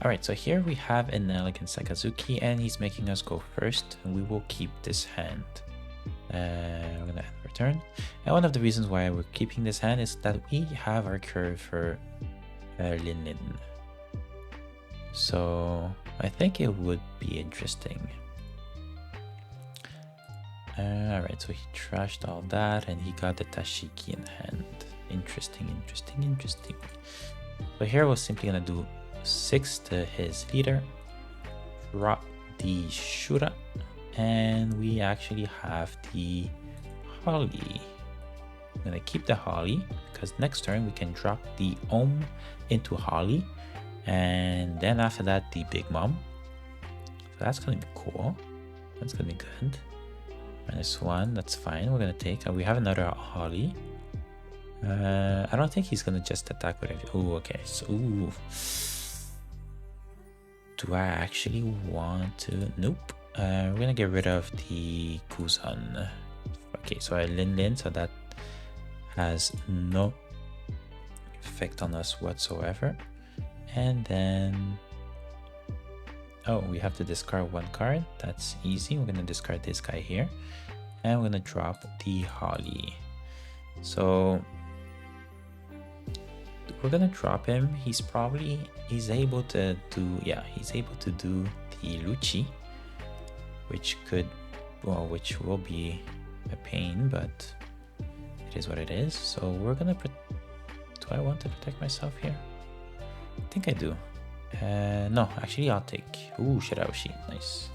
Alright, so here we have Enel against SAKAZUKI, and he's making us go first, and we will keep this hand. We're gonna end our turn. And one of the reasons why we're keeping this hand is that we have our curve for Linlin. So I think it would be interesting. Alright, so he trashed all that, and he got the Tashiki in hand. Interesting. So here we're simply gonna do 6 to his leader, drop the Shura, and we actually have the Holly. I'm gonna keep the Holly because next turn we can drop the Ohm into Holly, and then after that the Big Mom. So that's gonna be cool. That's gonna be good. -1, that's fine. We're gonna take. We have another Holly. I don't think he's gonna just attack with it. Oh, okay. So, ooh. Do I actually want to? Nope. We're gonna get rid of the Kuzan. Okay, so I Linlin, so that has no effect on us whatsoever. And then, oh, we have to discard 1 card. That's easy. We're gonna discard this guy here, and we're gonna drop the Holly. So we're gonna drop him. He's able to do, yeah, he's able to do the Lucci, which will be a pain, but it is what it is. So we're gonna do I want to protect myself here? I think I do. No, actually I'll take, ooh, Shirahoshi, nice.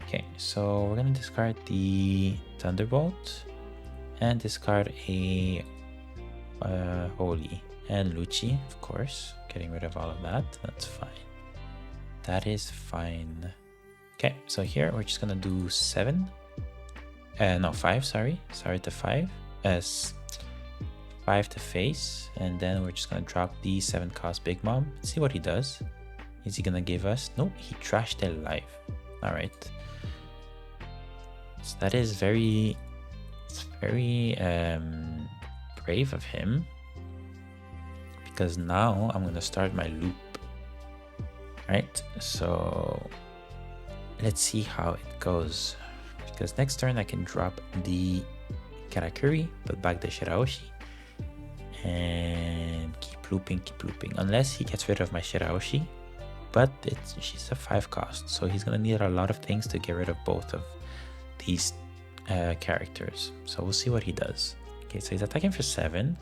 Okay, so we're gonna discard the Thunderbolt and discard a Holy and Lucci, of course. Getting rid of all of that. That's fine. That is fine. Okay, so here we're just gonna do 7. No, 5, sorry. Sorry, to 5. 5 to face. And then we're just gonna drop the 7 cost Big Mom. See what he does. Is he gonna give us? Nope, he trashed their life. Alright. So that is very brave of him. Because now I'm gonna start my loop. Right, so let's see how it goes. Because next turn I can drop the Katakuri, put back the Shirahoshi, and keep looping. Unless he gets rid of my Shirahoshi, but she's a 5 cost, so he's gonna need a lot of things to get rid of both of these characters. So we'll see what he does. Okay, so he's attacking for 7.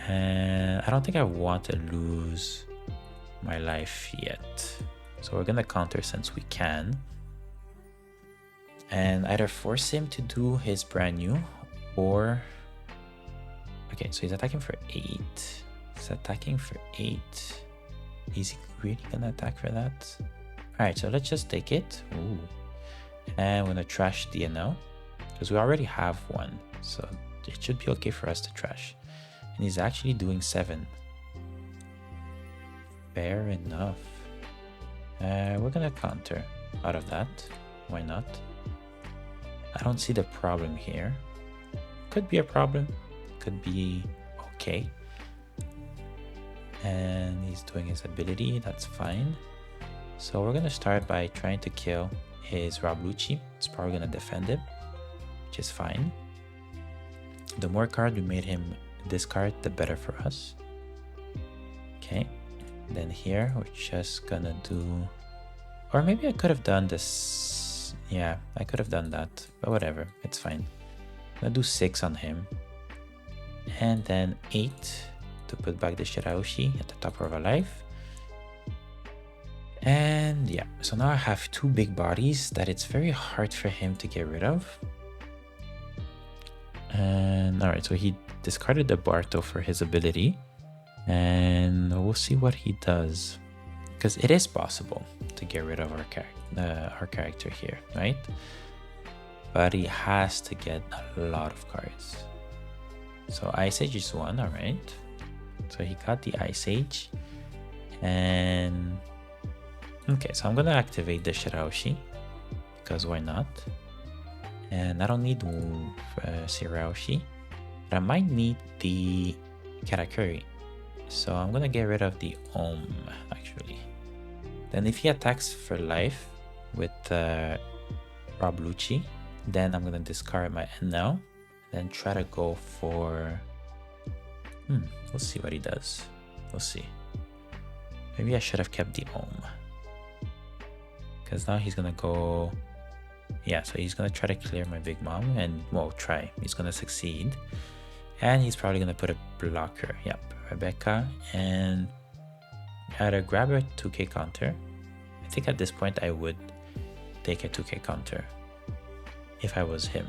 And I don't think I want to lose my life yet. So we're gonna counter since we can. And either force him to do his brand new or... Okay, so he's attacking for 8. He's attacking for 8. Is he really gonna attack for that? Alright, so let's just take it. Ooh. And we're gonna trash the Enel, because we already have 1. So it should be okay for us to trash. And he's actually doing 7. Fair enough. We're gonna counter out of that. Why not? I don't see the problem here. Could be a problem. Could be okay. And he's doing his ability. That's fine. So we're gonna start by trying to kill his Rob Lucci. It's probably gonna defend him, which is fine. The more card we made him discard, the better for us. Okay, then here we're just gonna do, or maybe I could have done this. Yeah, I could have done that, but whatever, it's fine. I'm gonna do 6 on him, and then 8 to put back the Shirahoshi at the top of our life. And yeah, so now I have 2 big bodies that it's very hard for him to get rid of. And alright, so he discarded the Barto for his ability, and we'll see what he does, because it is possible to get rid of our character here, right? But he has to get a lot of cards. So Ice Age is 1, alright. So he got the Ice Age, and okay, so I'm gonna activate the Shirahoshi, because why not? And I don't need Shirahoshi, but I might need the Katakuri. So I'm gonna get rid of the Ohm, actually. Then if he attacks for life with Rob Lucci, then I'm gonna discard my Enel, then try to go for... we'll see what he does. We'll see. Maybe I should have kept the Ohm. Because now he's gonna go... Yeah, so he's gonna try to clear my Big Mom and, well, try. He's gonna succeed. And he's probably gonna put a blocker. Yep, Rebecca. And either grab a 2k counter. I think at this point I would take a 2k counter if I was him.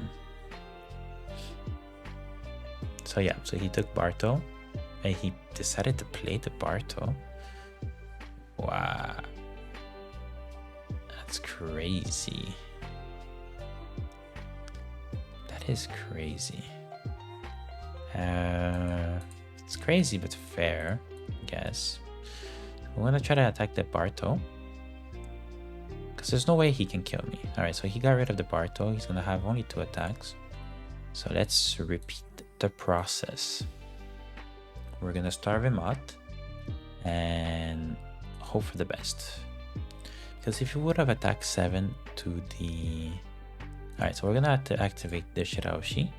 So yeah, so he took Barto and he decided to play the Barto. Wow, that's crazy. That is crazy. It's crazy but fair, I guess. We're gonna try to attack the Barto, because there's no way he can kill me. Alright, so he got rid of the Barto. He's gonna have only 2 attacks. So let's repeat the process. We're gonna starve him out and hope for the best. Because if he would have attacked 7 to the... Alright, so we're gonna have to activate the Shirahoshi.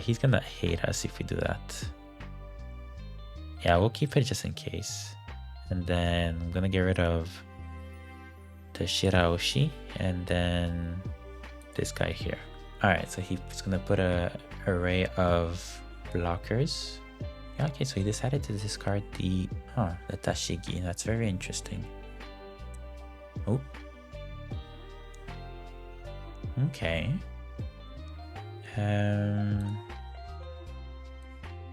He's gonna hate us if we do that. Yeah, we'll keep it just in case. And then I'm gonna get rid of the Shirahoshi and then this guy here. Alright, so he's gonna put a array of blockers. Yeah, okay, so he decided to discard the Tashigi. That's very interesting. Oh. Okay.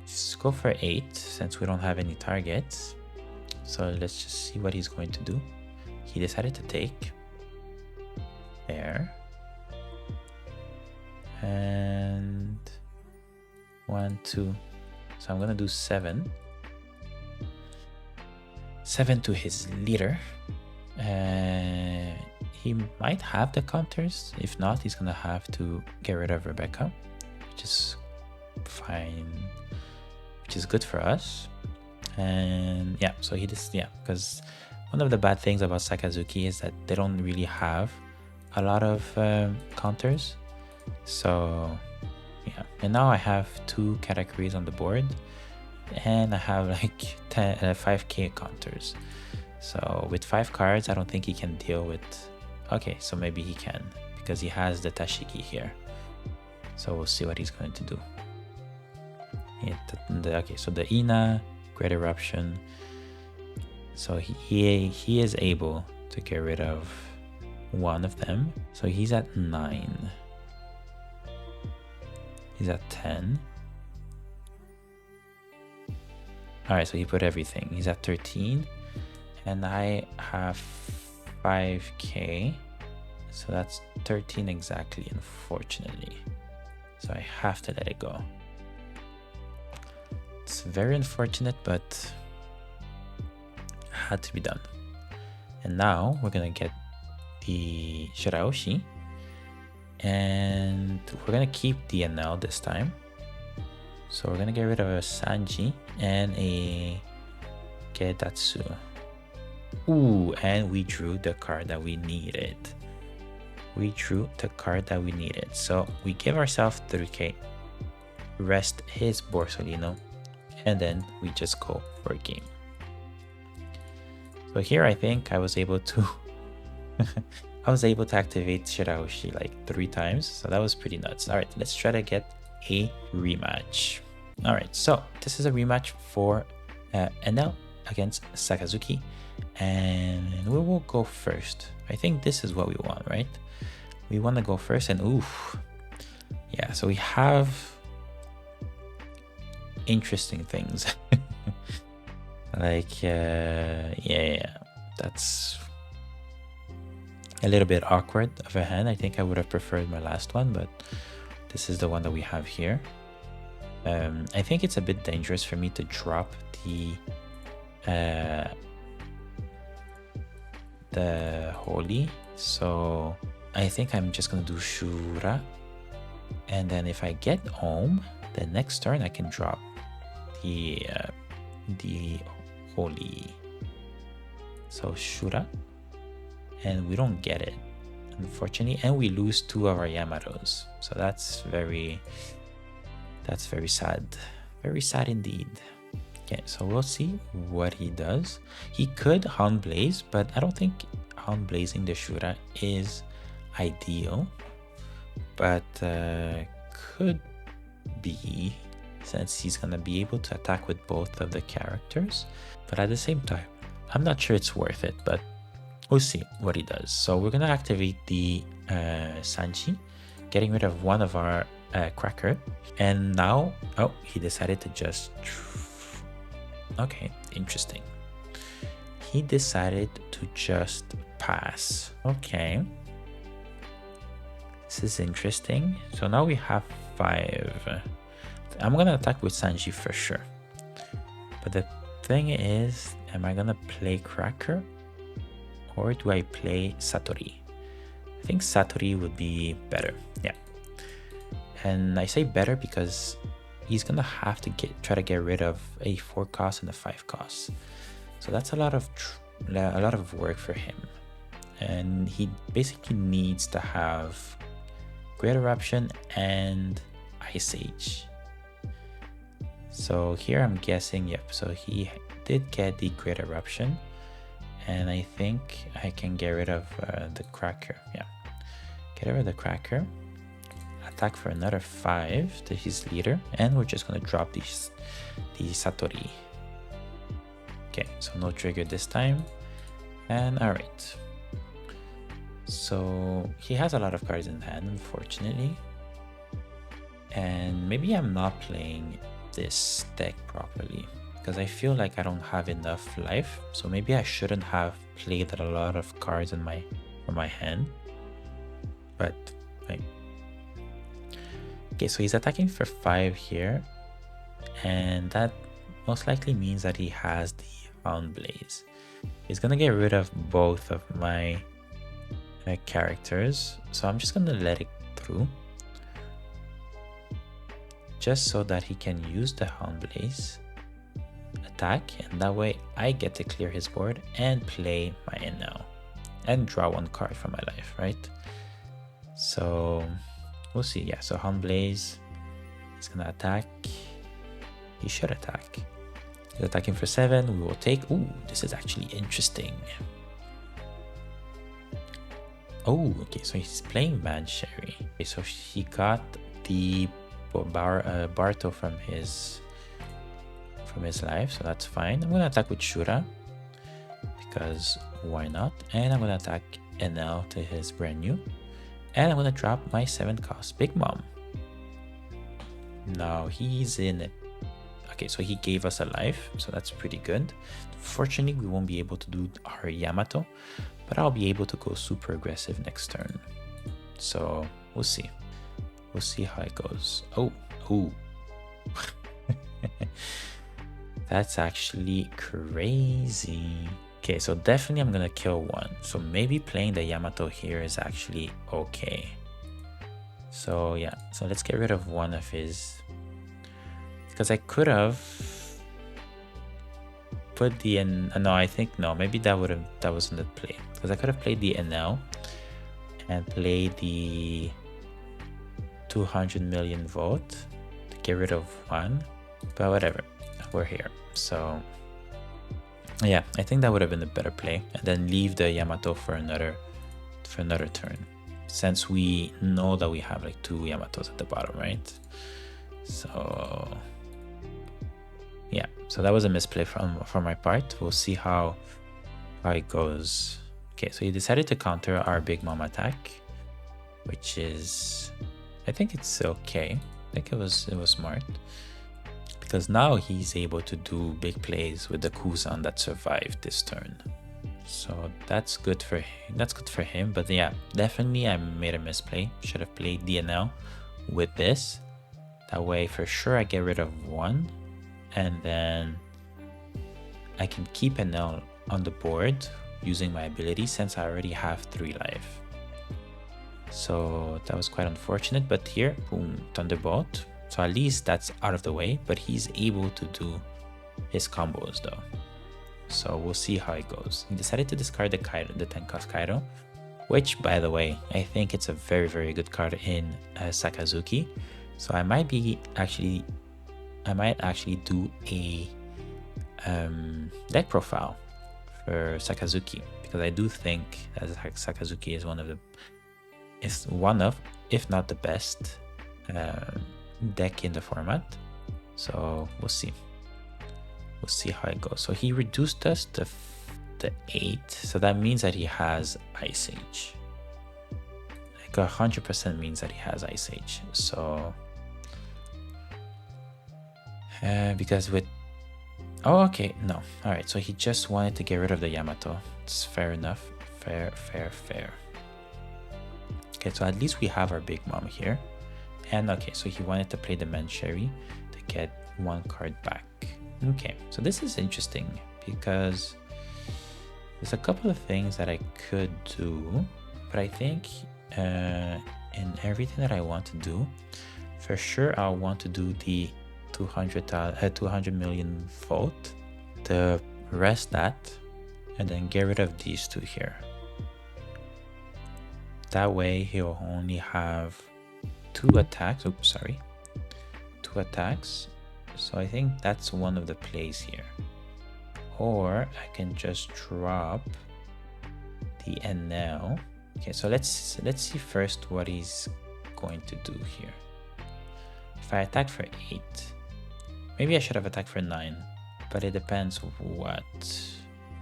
Let's go for 8 since we don't have any targets. So let's just see what he's going to do. He decided to take there. And 1, 2. So I'm gonna do 7. 7 to his leader. He might have the counters. If not, he's gonna have to get rid of Rebecca, which is fine, which is good for us. And yeah, so he just, yeah, because one of the bad things about SAKAZUKI is that they don't really have a lot of counters. So yeah, and now I have 2 Katakuris on the board and I have like 5k counters. So with 5 cards, I don't think he can deal with... Okay, so maybe he can, because he has the Tashigi here. So we'll see what he's going to do. Okay, so the Ina, Great Eruption. So he is able to get rid of one of them. So he's at 9. He's at 10. Alright, so he put everything. He's at 13. And I have 5k. So that's 13 exactly, unfortunately. So I have to let it go. It's very unfortunate, but had to be done. And now we're gonna get the Shirahoshi. And we're gonna keep the Enel this time. So we're gonna get rid of a Sanji and a Gedatsu. Ooh, and we drew the card that we needed. We drew the card that we needed. So we give ourselves 3k, rest his Borsolino, and then we just go for a game. So here I think I was able to I was able to activate Shirahoshi like 3 times. So that was pretty nuts. Alright, let's try to get a rematch. Alright, so this is a rematch for Enel against SAKAZUKI. And we will go first. I think this is what we want, right? We want to go first, and oof. Yeah, so we have interesting things. Like, yeah, that's a little bit awkward of a hand. I think I would have preferred my last one, but this is the one that we have here. I think it's a bit dangerous for me to drop the Holly, so I think I'm just gonna do Shura, and then if I get Ohm, the next turn I can drop the Holly. So Shura, and we don't get it, unfortunately, and we lose 2 of our Yamatos. So that's very sad. Very sad indeed. Okay, so we'll see what he does. He could Hound Blaze, but I don't think Hound Blazing the Shura is ideal. But could be, since he's gonna be able to attack with both of the characters. But at the same time, I'm not sure it's worth it, but we'll see what he does. So we're gonna activate the Sanji, getting rid of one of our Cracker. And now, oh, he decided to just... Okay, interesting. He decided to just pass. Okay. This is interesting. So now we have 5. I'm gonna attack with Sanji for sure. But the thing is, am I gonna play Cracker? Or do I play Satori? I think Satori would be better. Yeah. And I say better because he's gonna have to try to get rid of a 4 cost and a 5 cost. So that's a lot of work for him. And he basically needs to have Great Eruption and Ice Age. So here I'm guessing, yep, so he did get the Great Eruption. And I think I can get rid of the Cracker. Yeah, get rid of the Cracker. Attack for another 5 to his leader, and we're just gonna drop the Satori. Okay, so no trigger this time. And alright. So he has a lot of cards in hand, unfortunately. And maybe I'm not playing this deck properly, because I feel like I don't have enough life. So maybe I shouldn't have played a lot of cards in my hand. But like, okay, so he's attacking for 5 here, and that most likely means that he has the Hound Blaze. He's gonna get rid of both of my characters, so I'm just gonna let it through, just so that he can use the Hound Blaze attack, and that way I get to clear his board and play my Enel and draw 1 card from my life, right? So we'll see. Yeah, so Hound Blaze is gonna attack. He should attack. He's attacking for 7. We will take. Ooh, this is actually interesting. Oh, okay, so he's playing Bansherry. Okay, so he got the Barto from his life, so that's fine. I'm gonna attack with Shura because why not? And I'm gonna attack Enel to his brand new. And I'm gonna drop my 7 cost Big Mom. Now he's in it. Okay, so he gave us a life, so that's pretty good. Fortunately, we won't be able to do our Yamato, but I'll be able to go super aggressive next turn. So we'll see. We'll see how it goes. Oh. That's actually crazy. Okay, so definitely I'm gonna kill 1. So maybe playing the Yamato here is actually okay. So yeah, so let's get rid of 1 of his, because I could have put the no, I think no, maybe that wasn't the play, because I could have played the Enel and played the 200 million volt to get rid of 1, but whatever, we're here. So yeah, I think that would have been a better play, and then leave the Yamato for another turn, since we know that we have like 2 Yamatos at the bottom, right? So yeah, so that was a misplay from my part. We'll see how it goes. Okay, so he decided to counter our Big Mom attack, which is, I think it's okay. I think it was smart, because now he's able to do big plays with the Kuzan that survived this turn. So that's good for him. But yeah, definitely I made a misplay. Should have played DNL with this. That way for sure I get rid of 1, and then I can keep Enel on the board using my ability, since I already have 3 life. So that was quite unfortunate, but here, boom, Thunderbolt. So at least that's out of the way, but he's able to do his combos though. So we'll see how it goes. He decided to discard the 10 cost Kaito, which, by the way, I think it's a very, very good card in SAKAZUKI. So I might actually do a deck profile for SAKAZUKI, because I do think that SAKAZUKI is one of, if not the best deck in the format. So we'll see. We'll see how it goes. So he reduced us to 8, so that means that he has Ice Age. Like 100% means that he has Ice Age. So because with okay, no, all right, so he just wanted to get rid of the Yamato. It's fair enough. Fair. Okay, so at least we have our Big Mom here. And okay, so he wanted to play the Mancherry to get 1 card back. Okay, so this is interesting because there's a couple of things that I could do, but I think in everything that I want to do, for sure I'll want to do the 200 million volt to rest that and then get rid of these 2 here. That way he'll only have 2 attacks. Oops, sorry. 2 attacks. So I think that's one of the plays here. Or I can just drop the Enel. Okay, so let's see first what he's going to do here. If I attack for 8, maybe I should have attacked for 9, but it depends what.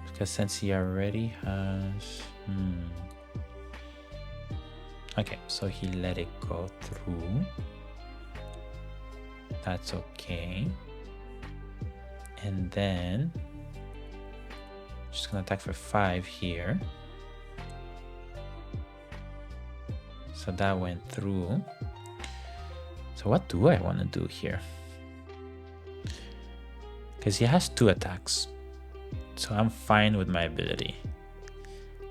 Because since he already has... Okay, so he let it go through. That's okay. And then just gonna attack for 5 here. So that went through. So what do I want to do here? Because he has 2 attacks. So I'm fine with my ability.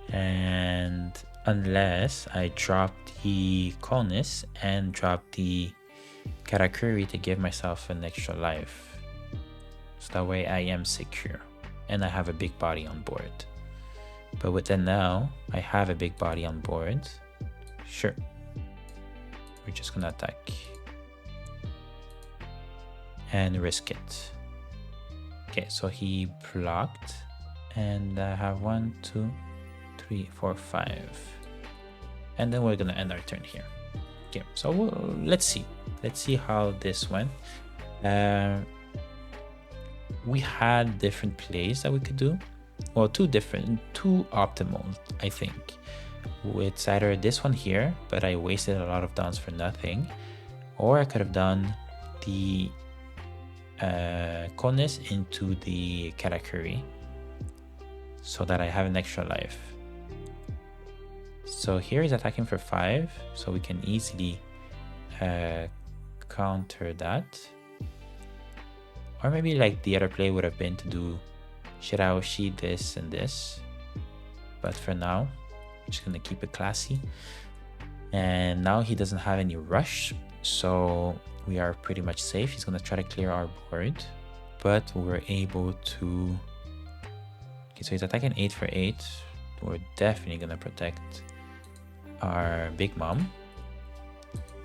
And unless I drop the Conis and drop the Katakuri to give myself an extra life. So that way I am secure. And I have a big body on board. But with Enel, I have a big body on board. Sure. We're just gonna attack. And risk it. Okay, so he blocked. And I have 1, 2, 3, 4, 5. And then we're gonna end our turn here. Okay, so let's see. Let's see how this went. We had different plays that we could do. Well, 2 optimal, I think. It's either this one here, but I wasted a lot of downs for nothing. Or I could have done the Conis into the Katakuri so that I have an extra life. So here he's attacking for 5, so we can easily counter that. Or maybe like the other play would have been to do Shirahoshi, this and this. But for now, I'm just gonna keep it classy. And now he doesn't have any rush, so we are pretty much safe. He's gonna try to clear our board, but we're able to... Okay, so he's attacking 8 for 8. We're definitely gonna protect our Big Mom.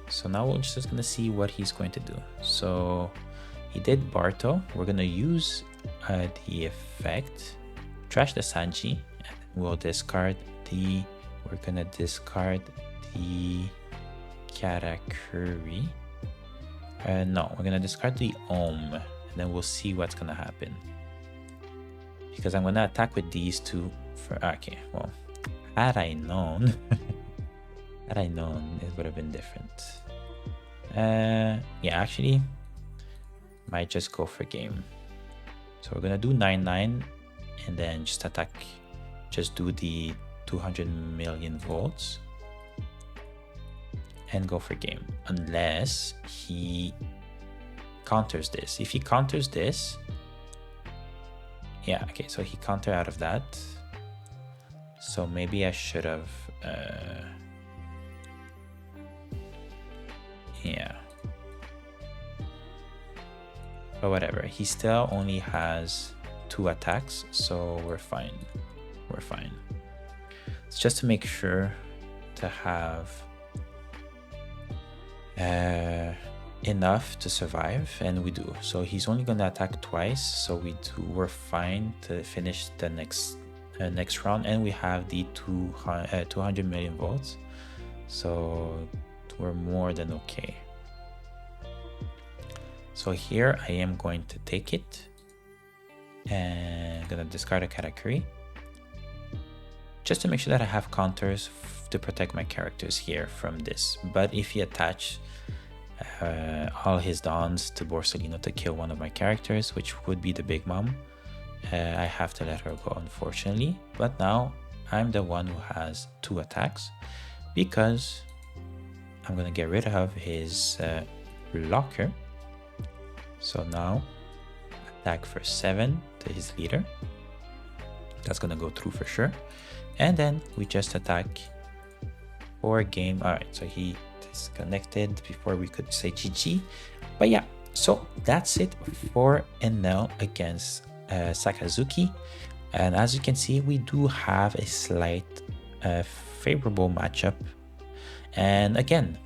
So now we're just gonna see what he's going to do. So he did Barto. We're gonna use the effect, trash the Sanji, and we'll discard the... We're gonna discard the Katakuri. No, we're gonna discard the Ohm, and then we'll see what's gonna happen. Because I'm gonna attack with these 2 for... Okay, well, had I known... Had I known, it would have been different. Yeah, actually, might just go for game. So we're gonna do 9-9 and then just attack, just do the 200 million volts and go for game. Unless he counters this. If he counters this, yeah, okay, so he countered out of that. So maybe I should have... yeah, but whatever, he still only has 2 attacks, so we're fine. We're fine. It's just to make sure to have enough to survive, and we do. So he's only going to attack twice, so we're fine to finish the next round, and we have the 200 million volts, so we're more than okay. So here I am going to take it, and I'm gonna discard a Katakuri just to make sure that I have counters to protect my characters here from this. But if he attach all his dons to Borsalino to kill one of my characters, which would be the Big Mom, I have to let her go, unfortunately. But now I'm the one who has 2 attacks because I'm gonna get rid of his blocker. So now attack for 7 to his leader. That's gonna go through for sure. And then we just attack for game. All right, so he disconnected before we could say GG. But yeah, so that's it for Enel against SAKAZUKI. And as you can see, we do have a slight favorable matchup. And again,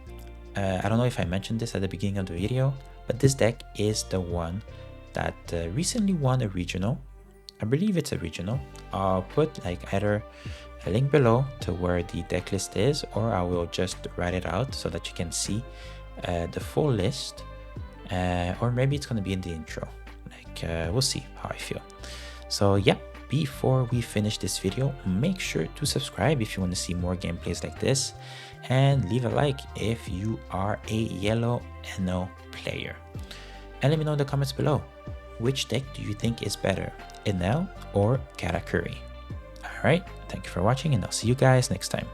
I don't know if I mentioned this at the beginning of the video, but this deck is the one that recently won a regional. I believe it's a regional. I'll put like either a link below to where the deck list is, or I will just write it out so that you can see the full list, or maybe it's going to be in the intro. Like we'll see how I feel. So yeah, before we finish this video, make sure to subscribe if you want to see more gameplays like this, and leave a like if you are a yellow Enel player. And let me know in the comments below, which deck do you think is better, Enel or Katakuri? Alright, thank you for watching, and I'll see you guys next time.